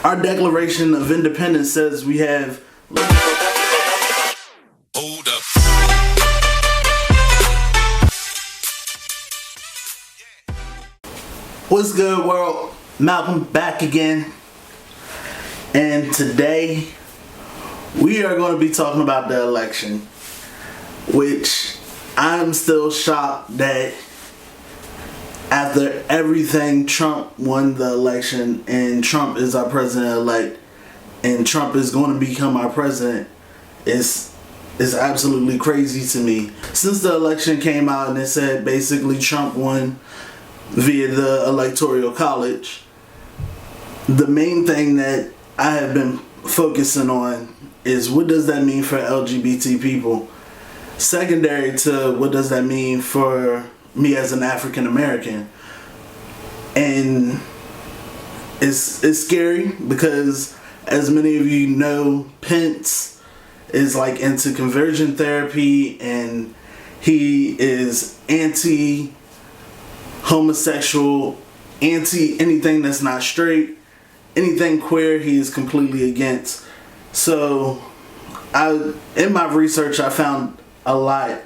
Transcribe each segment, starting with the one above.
Our Declaration of Independence says we have... Hold up. What's good, world? Malcolm back again. And today we are going to be talking about the election, which I'm still shocked that after everything, Trump won the election and Trump is our president-elect and Trump is going to become our president. It's absolutely crazy to me. Since the election came out and it said basically Trump won via the Electoral College, the main thing that I have been focusing on is what does that mean for LGBT people? Secondary to what does that mean for me as an African American? And it's scary because, as many of you know, Pence is like into conversion therapy and he is anti-homosexual, anti anything that's not straight, anything queer he is completely against. So in my research I found a lot,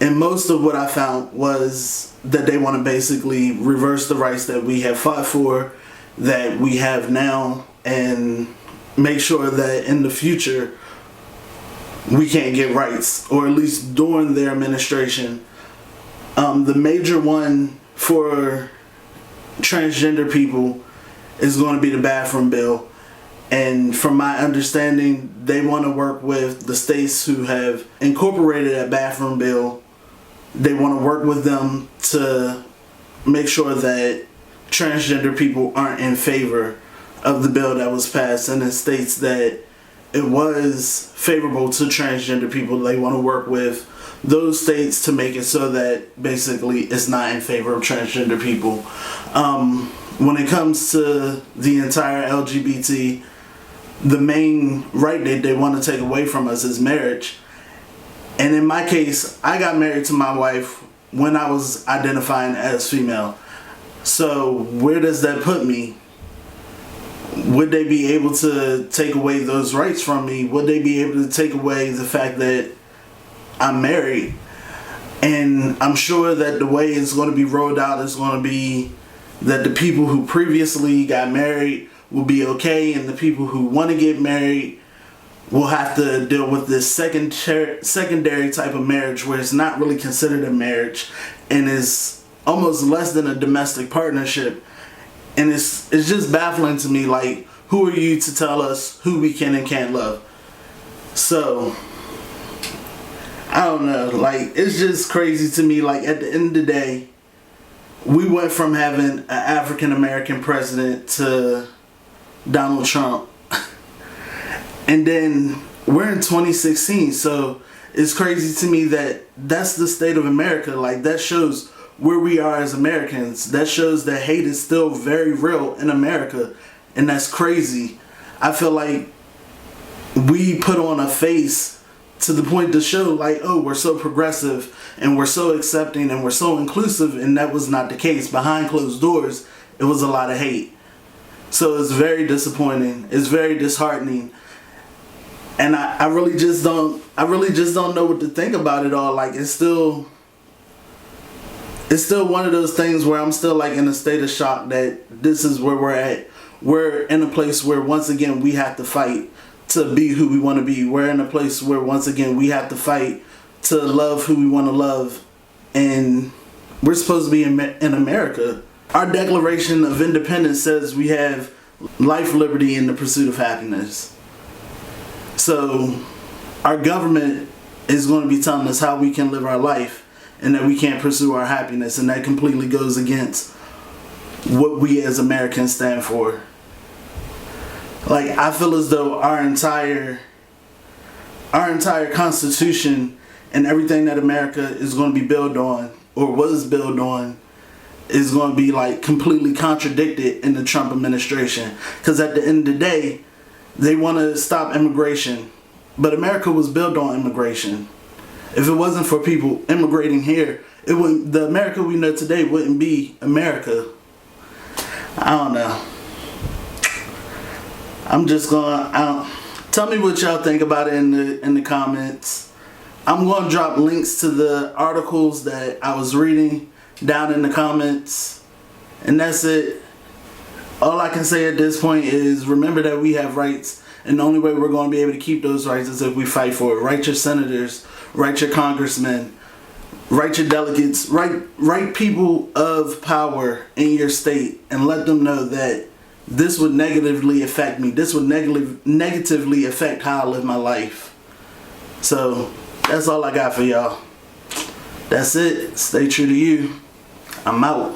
and most of what I found was that they want to basically reverse the rights that we have fought for, that we have now, and make sure that in the future we can't get rights, or at least during their administration. The major one for transgender people is going to be the bathroom bill. And from my understanding, they want to work with the states who have incorporated that bathroom bill. They want to work with them to make sure that transgender people aren't in favor of the bill that was passed. And in states that it was favorable to transgender people, they want to work with those states to make it so that basically it's not in favor of transgender people. When it comes to the entire LGBT, the main right that they want to take away from us is marriage. And in my case, I got married to my wife when I was identifying as female. So where does that put me? Would they be able to take away those rights from me? Would they be able to take away the fact that I'm married? And I'm sure that the way it's going to be rolled out is going to be that the people who previously got married will be okay, and the people who want to get married will have to deal with this secondary type of marriage where it's not really considered a marriage and is almost less than a domestic partnership. And it's just baffling to me, like, who are you to tell us who we can and can't love? So I don't know, like, it's just crazy to me. Like, at the end of the day, we went from having an African American president to Donald Trump. And then we're in 2016, so it's crazy to me that that's the state of America. Like, that shows where we are as Americans. That shows that hate is still very real in America, and that's crazy. I feel like we put on a face to the point to show like, oh, we're so progressive and we're so accepting and we're so inclusive, and that was not the case. Behind closed doors, it was a lot of hate. So it's very disappointing. It's very disheartening. And I really just don't know what to think about it all. Like, it's still one of those things where I'm still like in a state of shock that this is where we're at. We're in a place where once again we have to fight to be who we want to be. We're in a place where once again we have to fight to love who we want to love. And we're supposed to be in America. Our Declaration of Independence says we have life, liberty, and the pursuit of happiness. So our government is going to be telling us how we can live our life and that we can't pursue our happiness, and that completely goes against what we as Americans stand for. Like, I feel as though our entire Constitution and everything that America is going to be built on, or was built on, is going to be like completely contradicted in the Trump administration. Because at the end of the day, they want to stop immigration, but America was built on immigration. If it wasn't for people immigrating here, the America we know today wouldn't be America. I don't know. I'm just gonna tell me what y'all think about it in the comments. I'm gonna drop links to the articles that I was reading down in the comments, and that's it. All I can say at this point is remember that we have rights, and the only way we're going to be able to keep those rights is if we fight for it. Write your senators, write your congressmen, write your delegates, write people of power in your state, and let them know that this would negatively affect me. This would negatively affect how I live my life. So that's all I got for y'all. That's it. Stay true to you. I'm out.